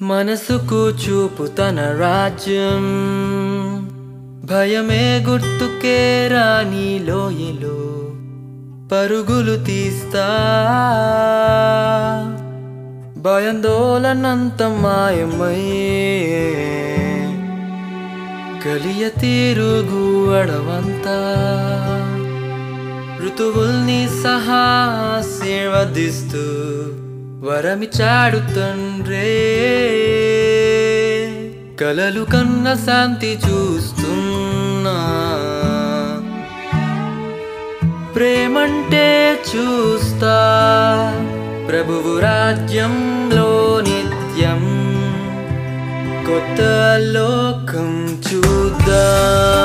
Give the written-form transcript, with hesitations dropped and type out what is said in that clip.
మనసుకు చూపుతన రాజ్యం భయమే గుర్తుకే రాని లోయలో పరుగులు తీస్తా భయాందోళనంత మాయమై కలియ తిరుగు అడవంతా ఋతువుల్ని సహా ఆశీర్వదిస్తూ వరమిచ్చాడు తండ్రే కలలు కన్న శాంతి చూస్తున్నా ప్రేమంటే చూస్తా ప్రభువు రాజ్యంలో నిత్యం కొత్త లోకం చూద్దాం.